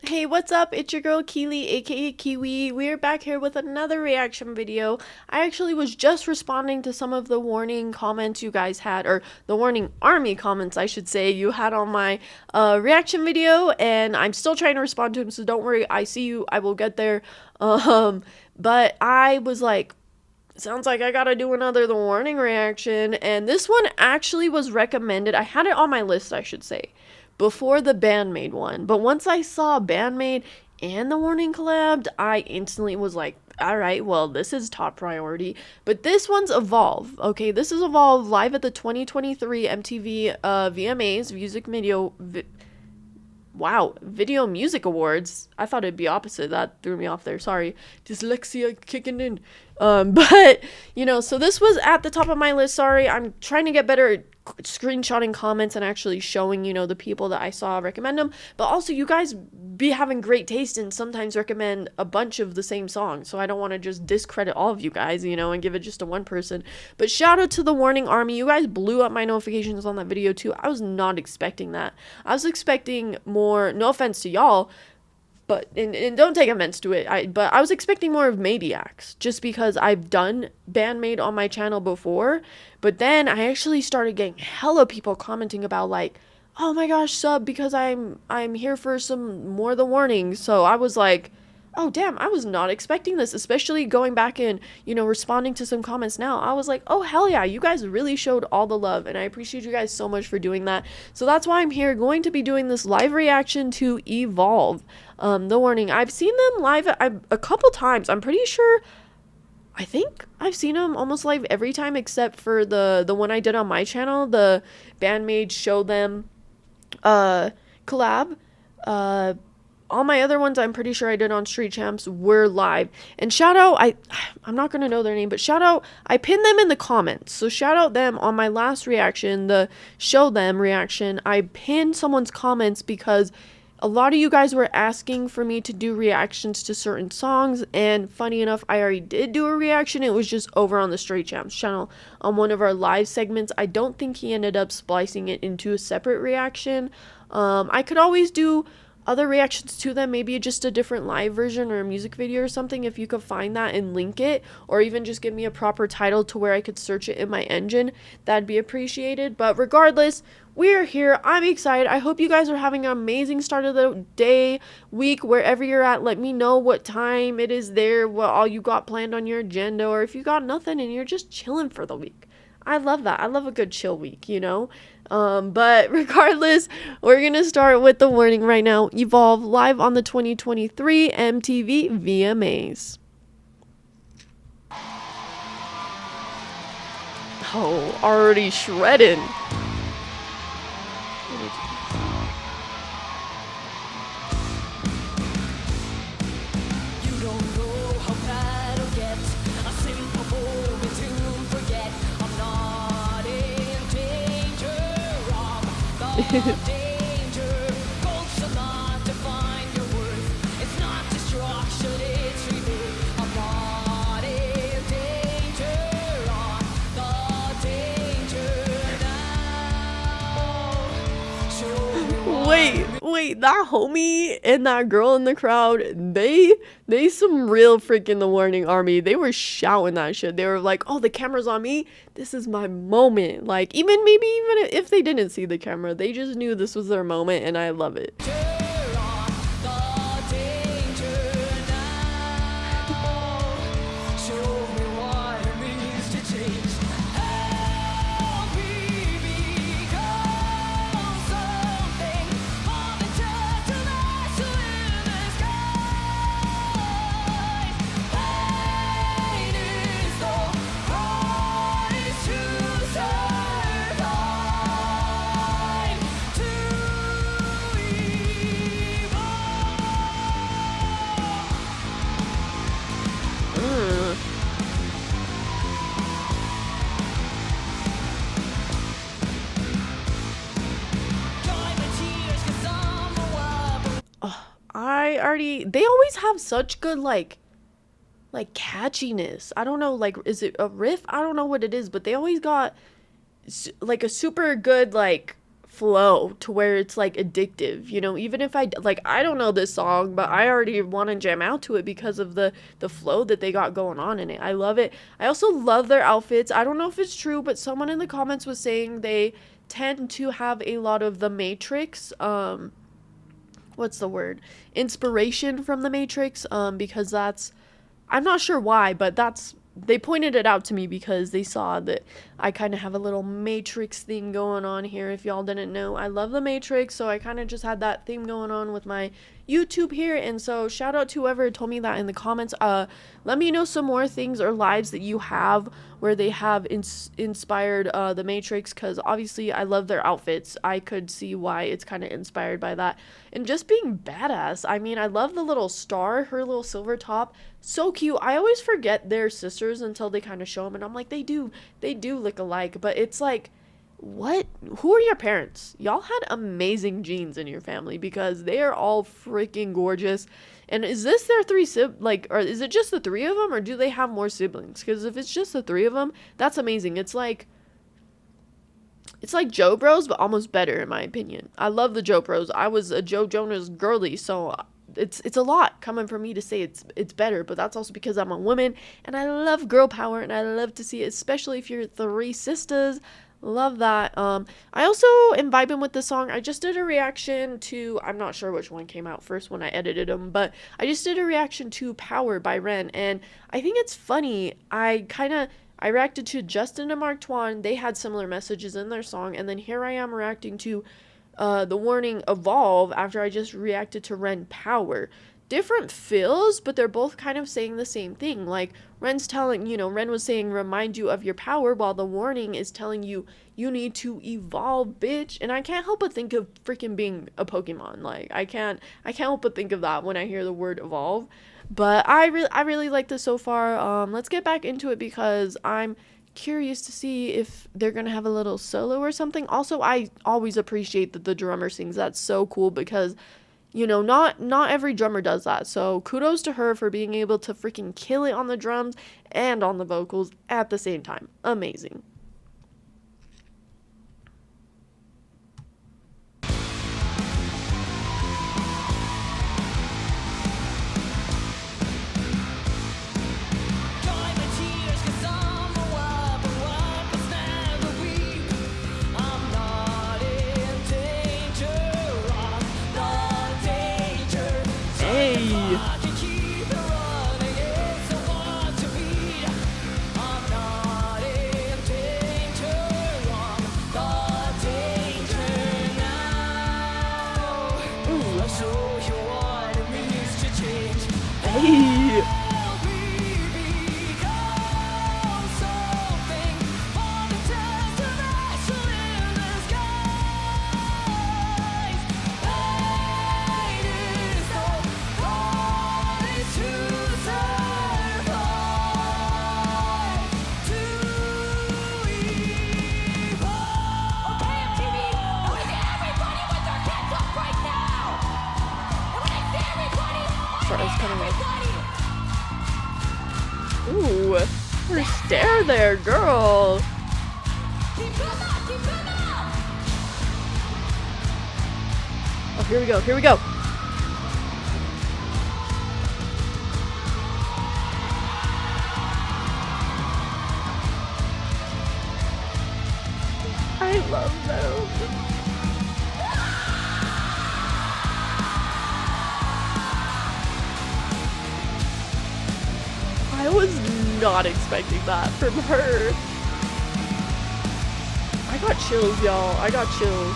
Hey, what's up? It's your girl Keely, aka Kiwi. We're back here with another reaction video. I actually was just responding to some of the warning comments you guys had, or the warning army comments, I should say, you had on my reaction video, and I'm still trying to respond to them, so don't worry. I see you. I will get there. But I was like, sounds like I gotta do another The Warning reaction, and this one actually was recommended. I had it on my list, I should say, before the Bandmade one, but once I saw Bandmade and The Warning collabed, I instantly was like, alright, well, this is top priority. But this one's Evolve, okay? This is Evolve live at the 2023 MTV VMAs, Video Music Awards. I thought it'd be opposite. That threw me off there. Sorry. Dyslexia kicking in. But, you know, so this was at the top of my list. Sorry. I'm trying to get better at screenshotting comments and actually showing, you know, the people that I saw recommend them. But also, you guys be having great taste and sometimes recommend a bunch of the same songs. So I don't want to just discredit all of you guys, you know, and give it just to one person. But shout out to the Warning Army. You guys blew up my notifications on that video too. I was not expecting that. I was expecting more, no offense to y'all, but and don't take offense to it. But I was expecting more of Maniacs, just because I've done Bandmade on my channel before. But then I actually started getting hella people commenting about like, oh my gosh, sub, because I'm here for some more The Warning. So I was like, oh damn, I was not expecting this, especially going back and, you know, responding to some comments now. I was like, oh hell yeah, you guys really showed all the love, and I appreciate you guys so much for doing that. So that's why I'm here, going to be doing this live reaction to Evolve, The Warning. I've seen them live a couple times. I'm pretty sure, I think I've seen them almost live every time except for the one I did on my channel, the Bandmade Show Them collab. All my other ones I'm pretty sure I did on Street Champs were live. And shout out, I'm not going to know their name, but shout out, I pinned them in the comments. So shout out them on my last reaction, the Show Them reaction. I pinned someone's comments because a lot of you guys were asking for me to do reactions to certain songs, and funny enough, I already did do a reaction. It was just over on the Street Champs channel on one of our live segments. I don't think he ended up splicing it into a separate reaction. I could always do other reactions to them, maybe just a different live version or a music video or something, if you could find that and link it, or even just give me a proper title to where I could search it in my engine. That'd be appreciated. But regardless, we're here. I'm excited. I hope you guys are having an amazing start of the day, week, wherever you're at. Let me know what time it is there, what all you got planned on your agenda, or if you got nothing and you're just chilling for the week. I love that. I love a good chill week, you know? But regardless, we're gonna start with The Warning right now. Evolve live on the 2023 MTV VMAs. Oh, already shredding. Wait, that homie and that girl in the crowd, they some real freaking The Warning Army. They were shouting that shit. They were like, oh, the camera's on me, this is my moment. Like, even if they didn't see the camera, they just knew this was their moment, and I love it. They always have such good like catchiness. I don't know, like, is it a riff? I don't know what it is, but they always got like a super good like flow to where it's like addictive, you know. Even if I don't know this song, but I already want to jam out to it because of the flow that they got going on in it. I love it. I also love their outfits. I don't know if it's true, but someone in the comments was saying they tend to have a lot of the Matrix, what's the word, inspiration from the Matrix, because that's, I'm not sure why, but that's, they pointed it out to me because they saw that I kind of have a little Matrix thing going on here. If y'all didn't know, I love the Matrix, so I kind of just had that theme going on with my YouTube here. And so shout out to whoever told me that in the comments. Let me know some more things or lives that you have where they have inspired the Matrix, because obviously I love their outfits. I could see why it's kind of inspired by that. And just being badass. I mean, I love the little star, her little silver top. So cute. I always forget they're sisters until they kind of show them, and I'm like, they do look alike. But it's like, what? Who are your parents? Y'all had amazing genes in your family, because they are all freaking gorgeous. And is this their or is it just the three of them, or do they have more siblings? Because if it's just the three of them, that's amazing. It's like Joe Bros, but almost better in my opinion. I love the Joe Bros. I was a Joe Jonas girly, so it's a lot coming from me to say it's better, but that's also because I'm a woman and I love girl power, and I love to see it, especially if you're three sisters. Love that. I also am vibing with the song. I just did a reaction to, I'm not sure which one came out first when I edited them, but I just did a reaction to Power by Ren, and I think it's funny. I reacted to Justin and Mark Twain. They had similar messages in their song, and then here I am reacting to The Warning Evolve after I just reacted to Ren Power. Different feels, but they're both kind of saying the same thing. Like, Ren was saying remind you of your power, while The Warning is telling you need to evolve, bitch. And I can't help but think of freaking being a Pokemon. Like, I can't help but think of that when I hear the word evolve. But I really like this so far. Let's get back into it, because I'm curious to see if they're gonna have a little solo or something. Also, I always appreciate that the drummer sings. That's so cool, because not every drummer does that. So kudos to her for being able to freaking kill it on the drums and on the vocals at the same time. Amazing. Hey. Ooh, her stare there, girl. Oh, here we go. I love them. I was not expecting that from her. I got chills, y'all. I got chills.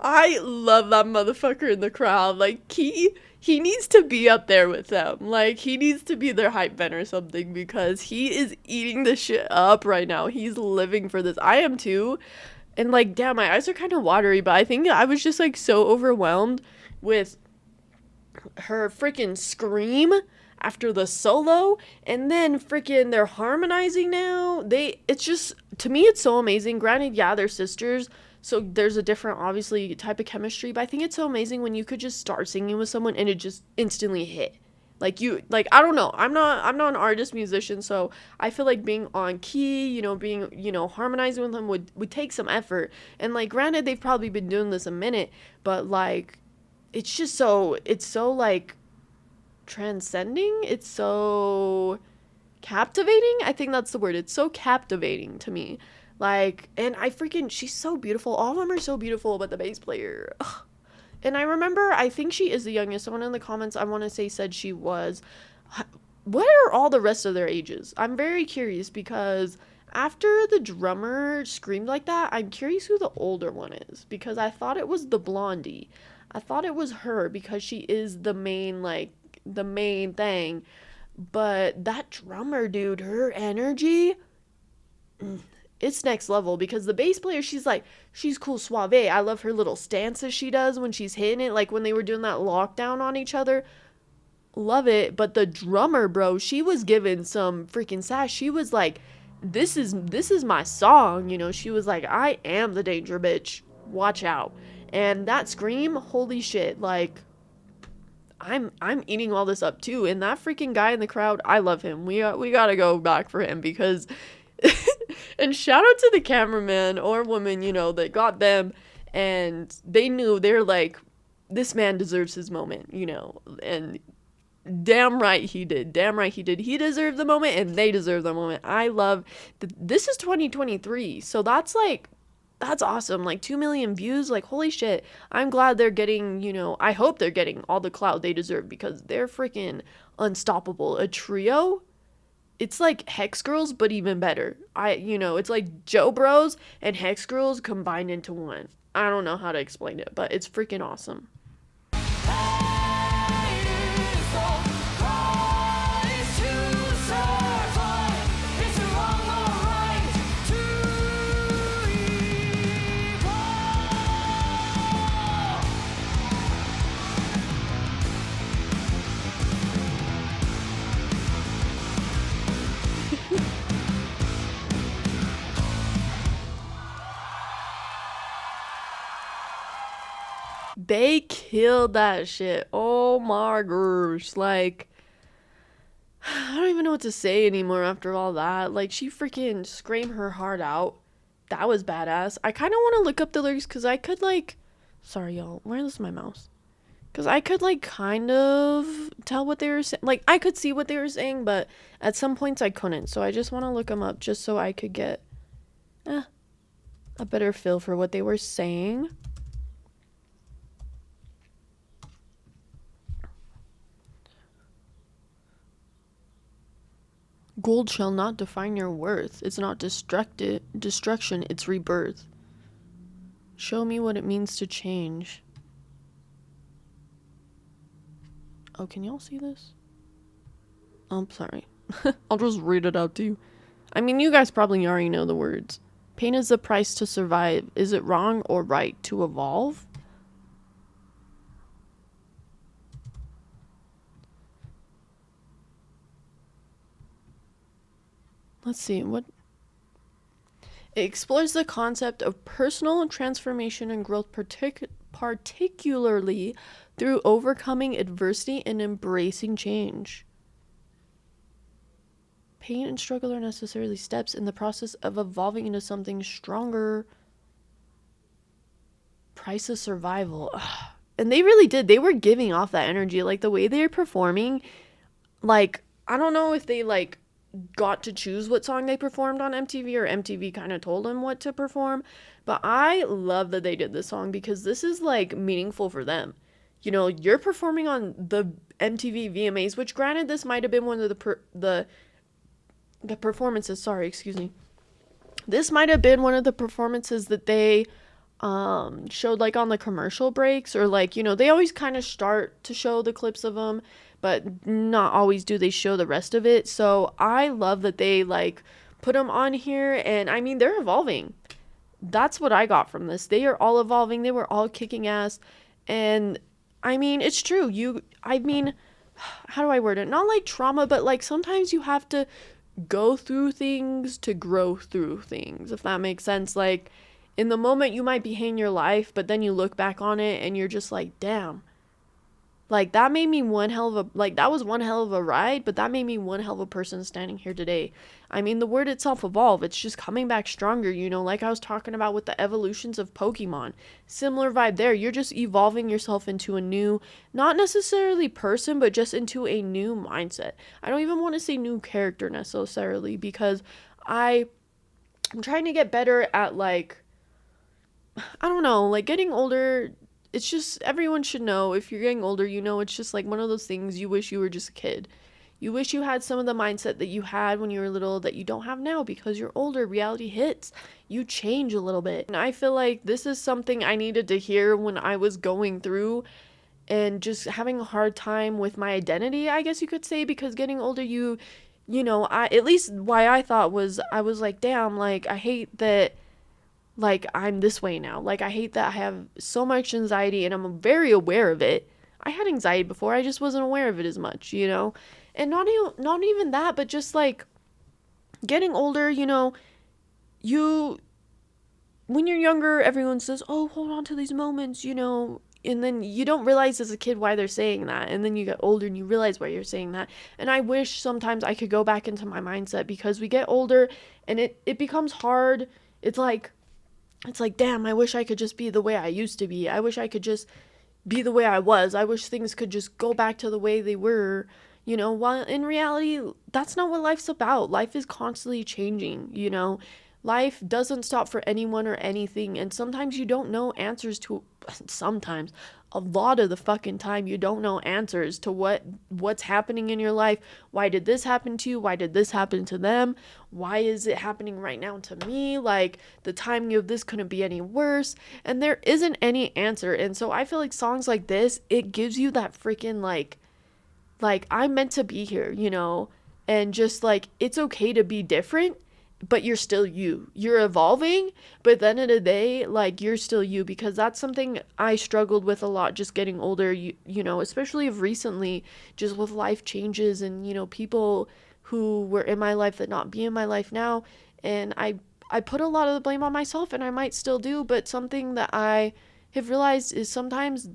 I love that motherfucker in the crowd. Like, he he needs to be up there with them. Like, he needs to be their hype man or something, because he is eating this shit up right now. He's living for this. I am too. And like, damn, my eyes are kind of watery, but I think I was just like so overwhelmed with her freaking scream after the solo, and then freaking they're harmonizing now. It's just, to me, it's so amazing. Granted, yeah, they're sisters, so there's a different, obviously, type of chemistry, but I think it's so amazing when you could just start singing with someone and it just instantly hit. Like, I don't know, I'm not an artist musician, so I feel like being on key, being, harmonizing with them would take some effort. And like, granted, they've probably been doing this a minute, but like, it's so like transcending. It's so captivating. I think that's the word. It's so captivating to me. Like, and she's so beautiful. All of them are so beautiful, but the bass player. Ugh. And I remember, I think she is the youngest. Someone in the comments, I want to say, said she was. What are all the rest of their ages? I'm very curious, because after the drummer screamed like that, I'm curious who the older one is, because I thought it was the blondie. I thought it was her, because she is the main thing. But that drummer, dude, her energy, it's next level. Because the bass player, she's cool, suave. I love her little stances she does when she's hitting it, like when they were doing that lockdown on each other. Love it. But the drummer, bro, she was giving some freaking sass. She was like, this is my song, she was like, I am the danger bitch, watch out. And that scream, holy shit, like, I'm eating all this up too. And that freaking guy in the crowd, I love him. We gotta go back for him, because and shout out to the cameraman or woman, that got them, and they're like, this man deserves his moment, and damn right he did. He deserved the moment, and they deserve the moment. I love this is 2023, so that's awesome. Like 2 million views, like holy shit. I'm glad they're getting, I hope they're getting all the clout they deserve, because they're freaking unstoppable. A trio, it's like Hex Girls, but even better. It's like Joe Bros and Hex Girls combined into one. I don't know how to explain it, but it's freaking awesome. They killed that shit. Oh my gosh. Like, I don't even know what to say anymore after all that. Like, she freaking screamed her heart out. That was badass. I kind of want to look up the lyrics, because I could like, sorry y'all, where is my mouse? Because I could like kind of tell what they were saying. Like, I could see what they were saying, but at some points I couldn't. So I just want to look them up just so I could get a better feel for what they were saying. Gold shall not define your worth. It's not destruction, it's rebirth. Show me what it means to change. Oh, can y'all see this? I'm sorry. I'll just read it out to you. I mean, you guys probably already know the words. Pain is the price to survive. Is it wrong or right to evolve? Let's see, what? It explores the concept of personal transformation and growth, particularly through overcoming adversity and embracing change. Pain and struggle are necessarily steps in the process of evolving into something stronger. Price of survival. Ugh. And they really did. They were giving off that energy. Like, the way they're performing, like, I don't know if they, like, got to choose what song they performed on MTV, or MTV kind of told them what to perform, but I love that they did this song, because this is like meaningful for them. You're performing on the MTV VMAs, which granted, this might have been one of the performances, sorry, excuse me, this might have been one of the performances that they showed like on the commercial breaks, or like, they always kind of start to show the clips of them, but not always do they show the rest of it. So I love that they like put them on here, and I mean, they're evolving. That's what I got from this. They are all evolving. They were all kicking ass. And I mean, it's true. I mean, how do I word it? Not like trauma, but like sometimes you have to go through things to grow through things, if that makes sense. Like in the moment you might be hating your life, but then you look back on it and you're just like, damn, like that made me one hell of a, like that was one hell of a ride, but that made me one hell of a person standing here today. I mean, the word itself, evolve, it's just coming back stronger, like I was talking about with the evolutions of Pokemon. Similar vibe there. You're just evolving yourself into a new, not necessarily person, but just into a new mindset. I don't even want to say new character necessarily, because I'm trying to get better at like, I don't know, like getting older. It's just, everyone should know, if you're getting older, it's just like one of those things, you wish you were just a kid. You wish you had some of the mindset that you had when you were little that you don't have now, because you're older, reality hits, you change a little bit. And I feel like this is something I needed to hear when I was going through and just having a hard time with my identity, I guess you could say, because getting older, at least why I thought was, I was like, damn, like I hate that, like I'm this way now. Like I hate that I have so much anxiety, and I'm very aware of it. I had anxiety before, I just wasn't aware of it as much, and not even that, but just like getting older, you, when you're younger, everyone says, oh, hold on to these moments, and then you don't realize as a kid why they're saying that, and then you get older and you realize why you're saying that. And I wish sometimes I could go back into my mindset, because we get older and it becomes hard. It's like, damn, I wish I could just be the way I used to be. I wish I could just be the way I was. I wish things could just go back to the way they were, while in reality, that's not what life's about. Life is constantly changing, Life doesn't stop for anyone or anything, and sometimes you don't know answers to, sometimes, a lot of the fucking time, you don't know answers to what's happening in your life. Why did this happen to you? Why did this happen to them? Why is it happening right now to me? Like, the timing of this couldn't be any worse, and there isn't any answer. And so I feel like songs like this, it gives you that freaking like I'm meant to be here, and just like, it's okay to be different, but you're still you. You're evolving, but then in a day, like, you're still you, because that's something I struggled with a lot just getting older, especially of recently, just with life changes and, people who were in my life that not be in my life now. And I put a lot of the blame on myself, and I might still do, but something that I have realized is sometimes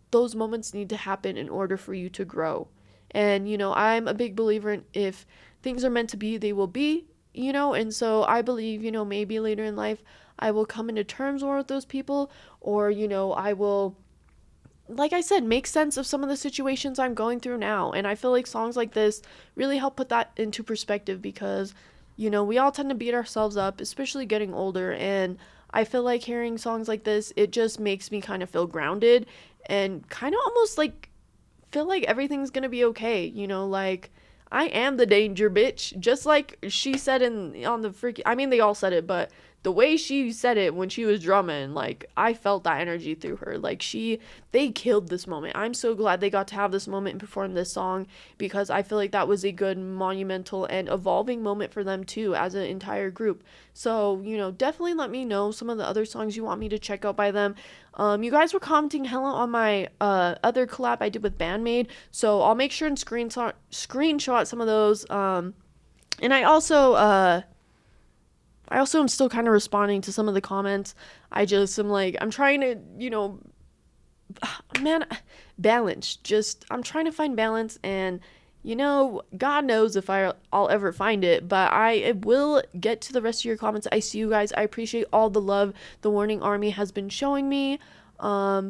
those moments need to happen in order for you to grow. And, I'm a big believer in, if things are meant to be, they will be, and so I believe, maybe later in life I will come into terms more with those people, or, I will, like I said, make sense of some of the situations I'm going through now. And I feel like songs like this really help put that into perspective, because, we all tend to beat ourselves up, especially getting older. And I feel like hearing songs like this, it just makes me kind of feel grounded and kind of almost like feel like everything's gonna be okay, like, I am the danger bitch, just like she said on the freaking, I mean, they all said it, but the way she said it when she was drumming, like, I felt that energy through her. Like, they killed this moment. I'm so glad they got to have this moment and perform this song, because I feel like that was a good, monumental, and evolving moment for them too, as an entire group. So, definitely let me know some of the other songs you want me to check out by them. You guys were commenting hella on my other collab I did with Bandmade, so I'll make sure and screenshot some of those. And I also am still kind of responding to some of the comments. I just am like, I'm trying to, balance. I'm trying to find balance, and, God knows if I'll ever find it, but I will get to the rest of your comments. I see you guys. I appreciate all the love the Warning Army has been showing me.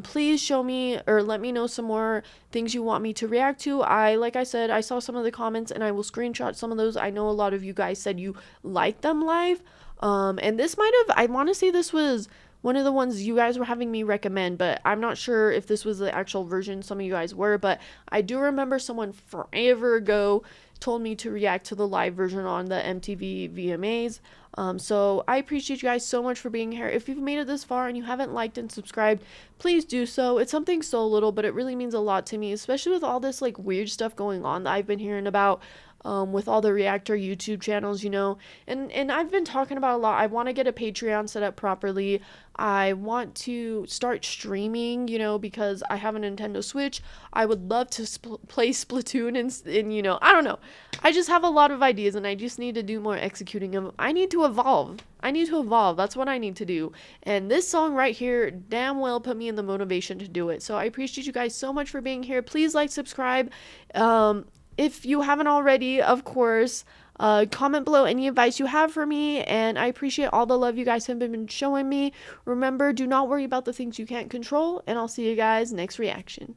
Please show me, or let me know some more things you want me to react to. Like I said, I saw some of the comments, and I will screenshot some of those. I know a lot of you guys said you like them live. And this I want to say this was one of the ones you guys were having me recommend, but I'm not sure if this was the actual version some of you guys were, but I do remember someone forever ago told me to react to the live version on the MTV VMAs. So I appreciate you guys so much for being here. If you've made it this far and you haven't liked and subscribed, please do so. It's something so little, but it really means a lot to me, especially with all this like weird stuff going on that I've been hearing about. With all the reactor YouTube channels, and I've been talking about a lot. I want to get a Patreon set up properly. I want to start streaming, because I have a Nintendo Switch. I would love to play Splatoon and I don't know. I just have a lot of ideas and I just need to do more executing of them. I need to evolve. That's what I need to do. And this song right here damn well put me in the motivation to do it. So I appreciate you guys so much for being here. Please like, subscribe. If you haven't already, of course, comment below any advice you have for me, and I appreciate all the love you guys have been showing me. Remember, do not worry about the things you can't control, and I'll see you guys next reaction.